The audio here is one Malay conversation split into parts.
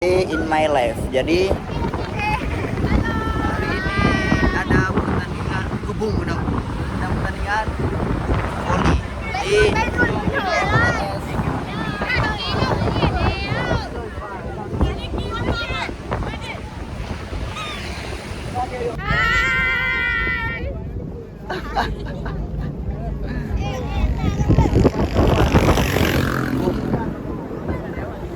In my life. Jadi hari ini ada pertandingan gubung, ada pertandingan voli di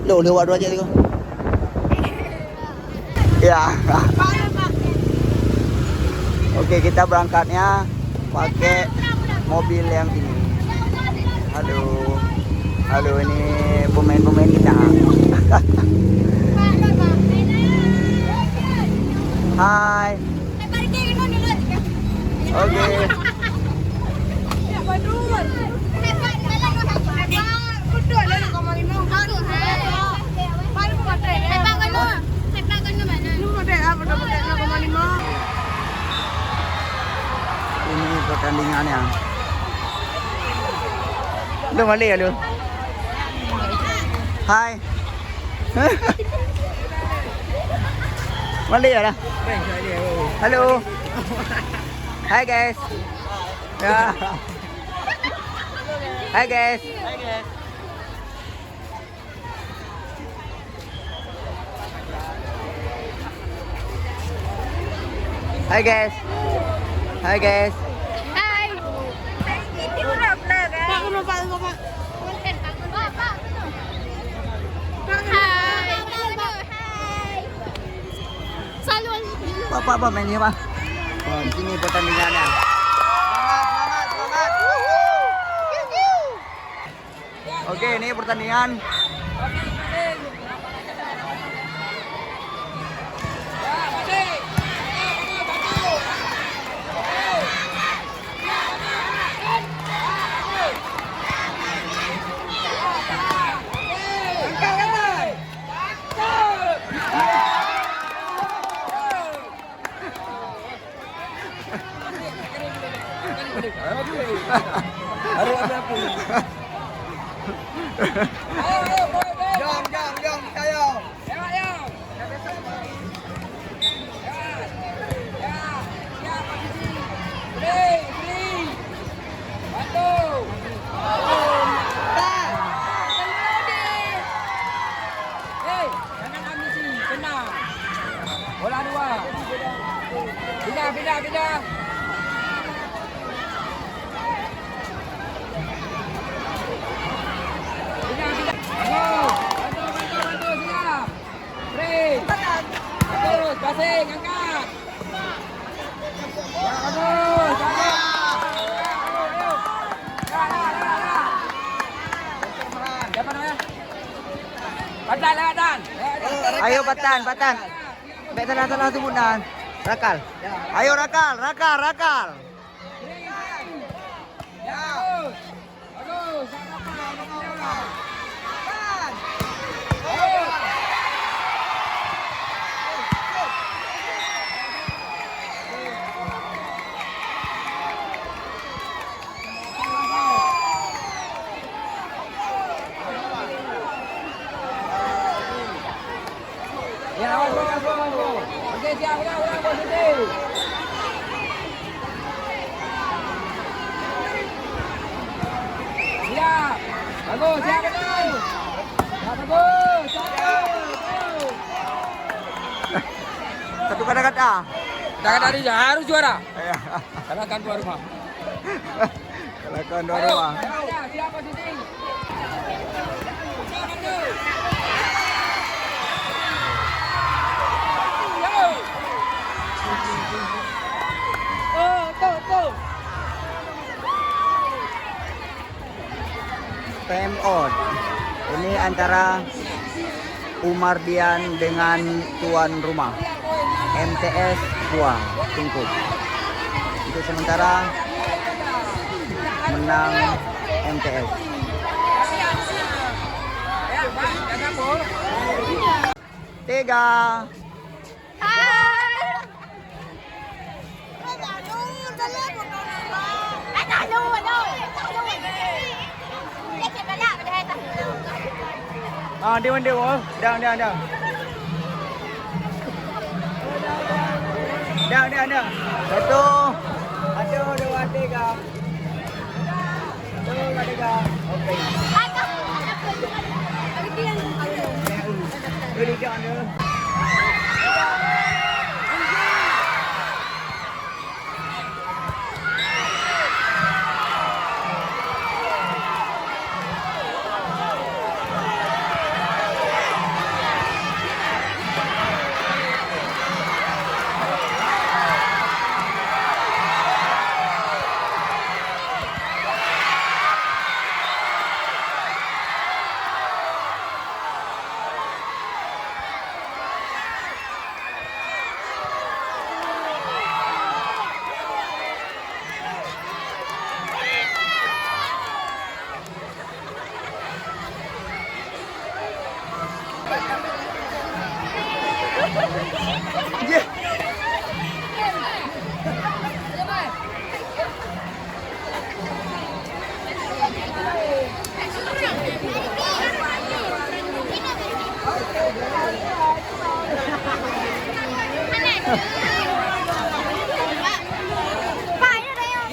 Loh, lewat dua aja tu. Ya. Oke, kita berangkatnya pakai mobil yang ini. Halo, ini pemain-pemain kita. Hai. Oke. Ini pertandingannya. Udah balik ya lu? Hai. Balik ya lah? Halo. Hai guys. Ya. Hai guys. Hai guys. Hai guys. Hai. Itu udah vlog ya. Pak, kenapa Pak? Hai. Hai. Selalu. Apa main ini, Pak? Oh, sini pertandingannya. Semangat. Oke, ini pertandingan. Jom, ayo. Bola dua. Pindah. Bantu, siap. Break. Terus, passing, angkat. Ya, bagus. Dapat ya. Patan. Ayo Patan. Baik tanah sebutan. Rakal. Ayo Rakal. Bagus. Ya, awas. Oke, siap, udah, positif. Siap. Bagus, siap betul. Ya, bagus. Satu kata-kata. Kata-kata dia harus juara. Iya. Kalahkan tuan rumah. Kalahkan tuan rumah. Ya, siap positif. Siap, betul. Tuh. Time out. Ini antara Umardian dengan tuan rumah MTS Kuah Tungkuk. Untuk sementara menang MTS. Tiga. Dia. Dah. Dah. 1, 2, 3. 1, 2, 3. Okey. Beri dia anda.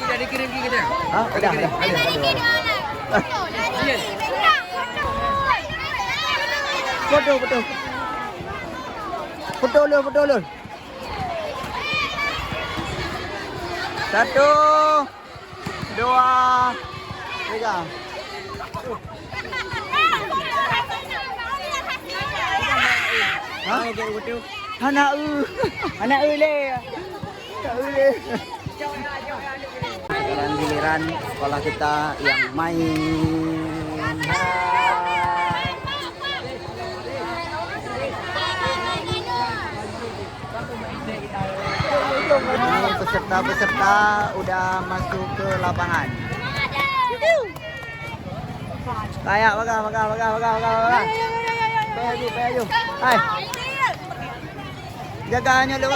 Dah dikirim pergi kita. Hah? Dah. Betul. Betul. 1, 2, 3. Hah? Betul. Anak le. Sekarang giliran sekolah kita yang main. Peserta udah masuk ke lapangan. Kayak baga. Peju. Hai. Jaganya lu.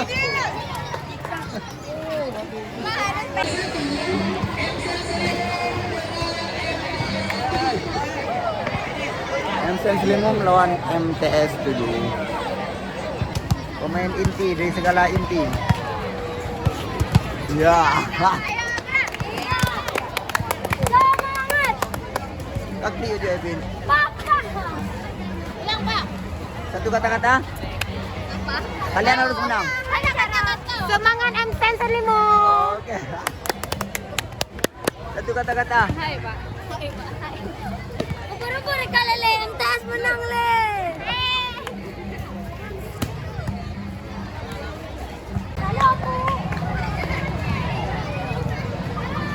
MC Slimum lawan MTS 7. Pemain inti dari segala inti. Ya. Kaki aja Evin. Satu kata-kata. Kalian harus menang. Semangat MC Slimum. Oke. Satu kata-kata. Hai, Pak. Ukur-ukur kali le, MTS menang le.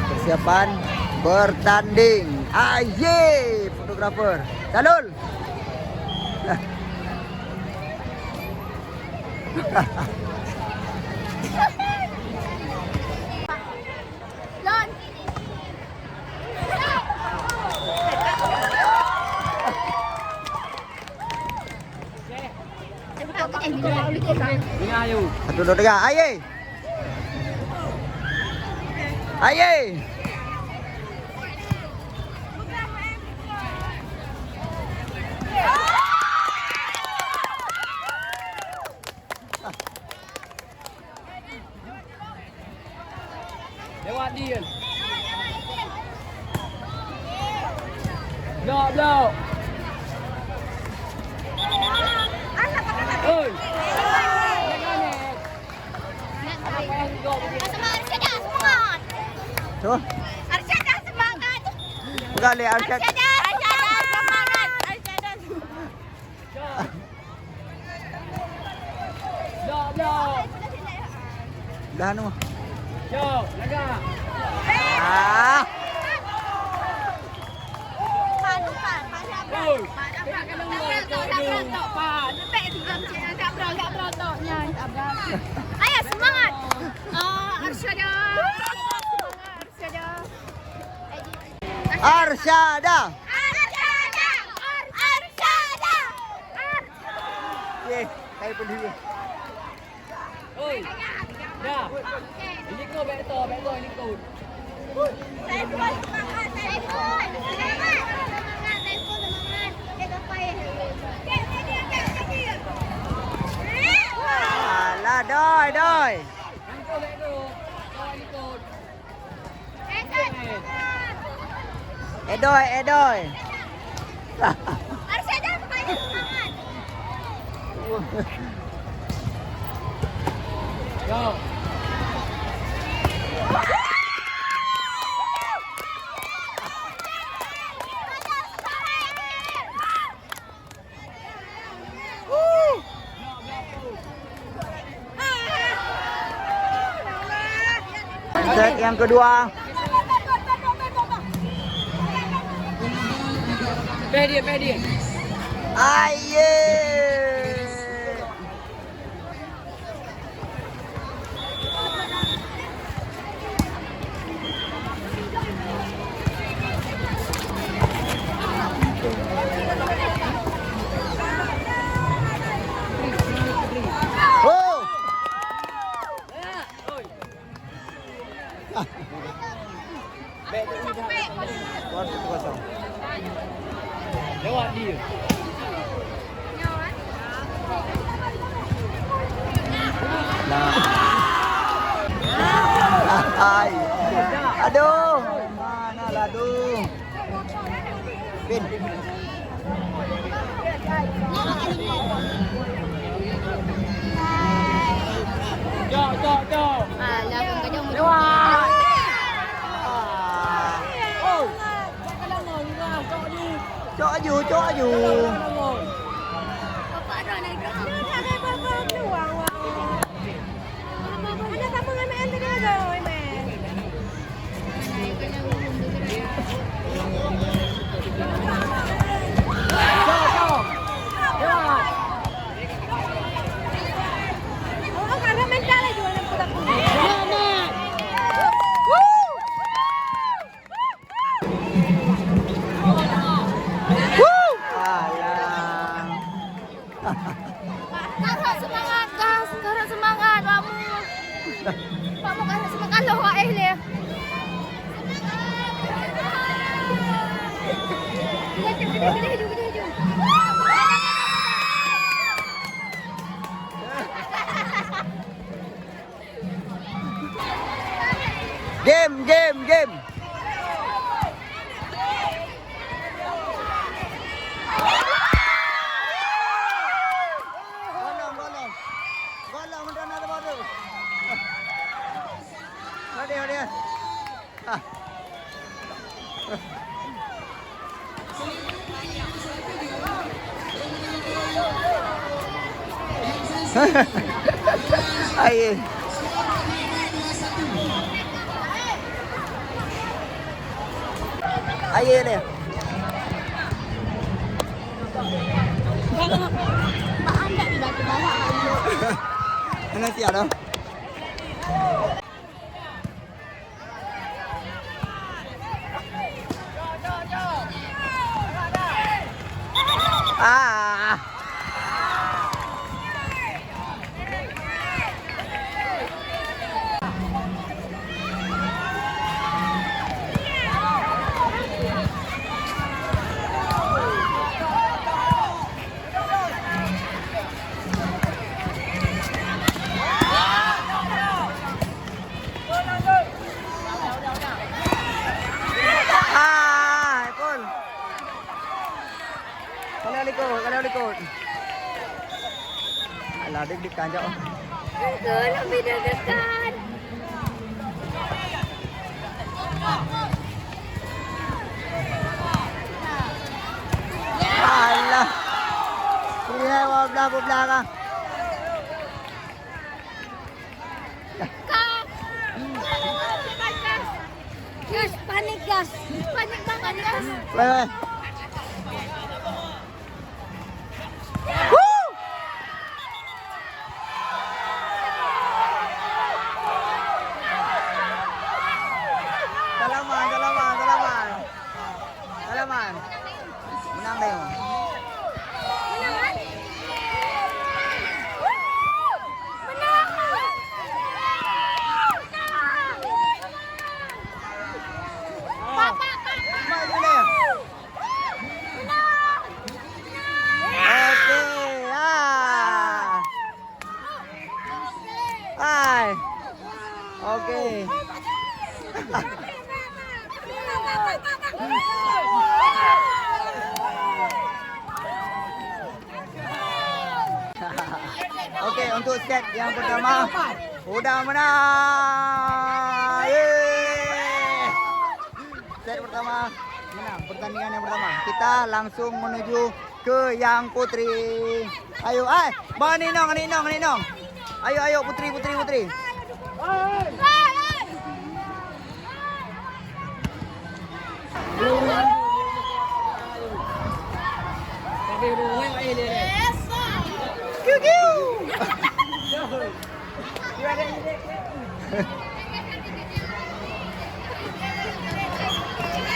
Persiapan bertanding. Aye, fotografer. Salul. Lon. Ini ayo. 1, 2, 3. Aye. Aye. Lewat dia. Blok. Oi. Semangat. Tuh. Arsyada semangat. Bukan le Arsyad. Arsyada semangat. Arsyada. Blok. Dah anu. Jom, laga. Ah. Oi. Ayo semangat. Arsyada. Arsyada. Ye, kayak pun dia. Oi. Dah. Ini kau betul ini kau. Alah Doi, doi. Doi, doi. Harus ada banyak semangat. Go. Set yang kedua. Pede. Aye. Oh. Kosong. Lewat dia. Ay. Aduh. Mana lah aduh. Pin. Jauh. Alah, kung kanyang mo. Ah. Cok aju. Paano na ito? Ano ba ba luwang? Ano ka mga men na gagawin, men? Oo, karena mental aja walang pudak-pudak. Alah. Karo semangat, gas. Karo semangat, kamu. Kamu karo semangat lo, le. Game. Golong udah ada baru. Hadi. Ah. Aye. Aye ni. Maanda di batu bawah. Ano siya no? Ah. Ipon. Kalau likod. Alah, deg-degan siya. Betul, lebih deg-degan. Alah. Sige, wabla ka. Gas, panik gas. Panik banget gas. Weh. Salaman. Menang na yun. Menangan? Menang! Papa! Maju na yun. Oke. Oke, untuk set yang pertama udah menang. Yeay. Set pertama menang pertandingan yang pertama. Kita langsung menuju ke yang putri. Ayo, Bang Ninong. Ayo putri.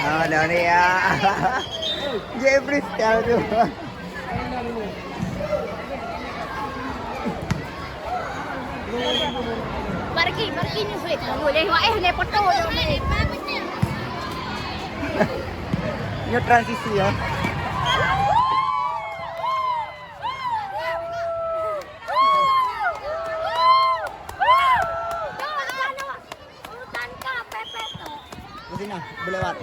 Ada nih ya. Jeffrey style tuh. Marki ni sweet. Boleh ni foto. Ini transisi ya. Sini, berlewat.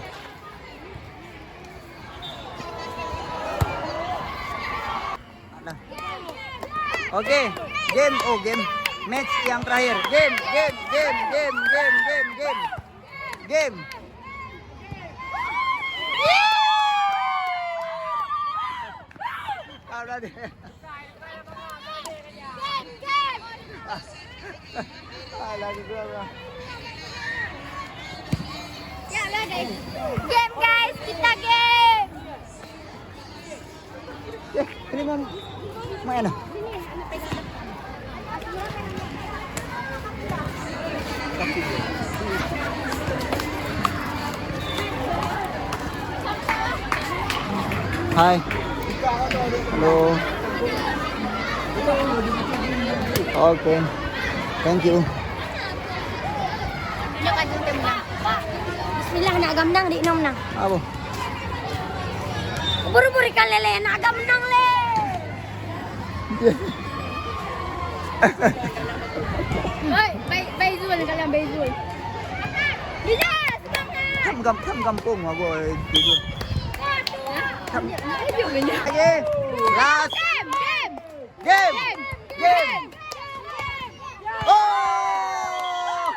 Nah. Oke, game. Match yang terakhir. Game. Ada deh. Lagi gua. Game guys, kita game. Ini mana? Hai. Halo. Oke. Thank you. Bismillah nak gamnang di nom nang. Apa? Buru-buru kan lele nak gamnang le. Oi, baik Zul kalian baik Zul. Bila semangat. Kampung aku jujur. Ayo punya. Oke. Last game. Oh!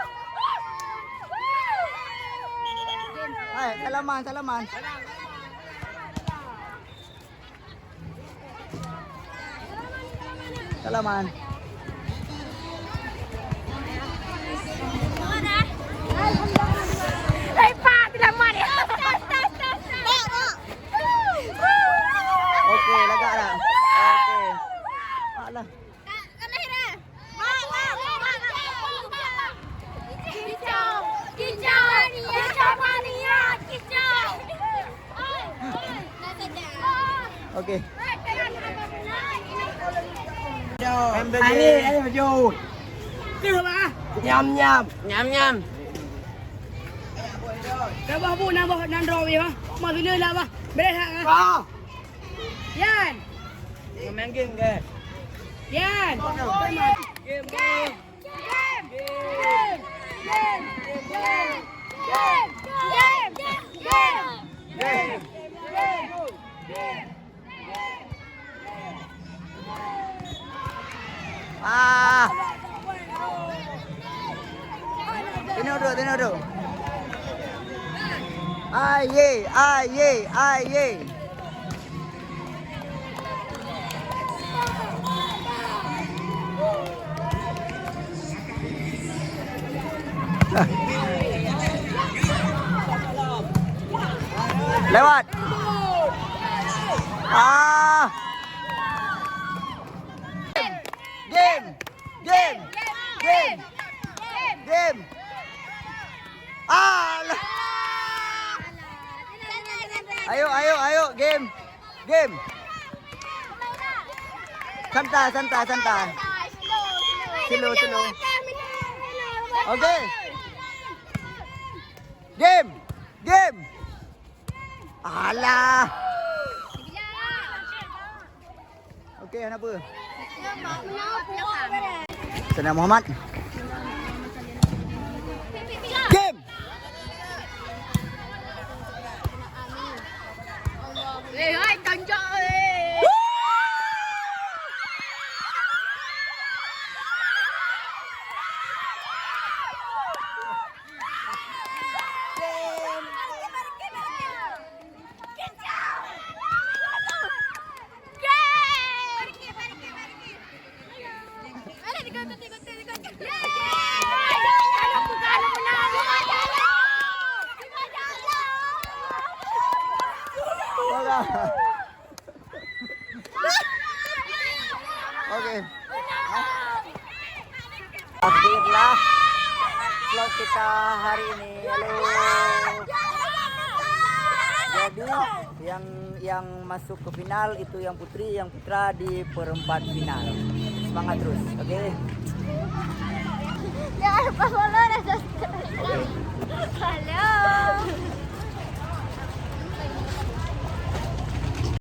Hai, salaman. Salaman. Hai Pak, tidak mari. Oke, lega dah. Oke. Alah. Oke. Ini baju. Kenapa? Nyam. Dah bah bu nak draw ya. Mau bila lah bah. Beres hak. Kau. Yan. Main game ke? Yan. Game. Tino. Aye. Lewat. Game. Ayo, game. Santai. Slow. Oke. Game. Alah. Oke, apa? Sana Muhammad. Wala. Oke. Akhirlah vlog kita hari ini. Halo. Jadi yang masuk ke final itu yang putri, yang putra di perempat final. Semangat terus, oke? Jangan lupa follow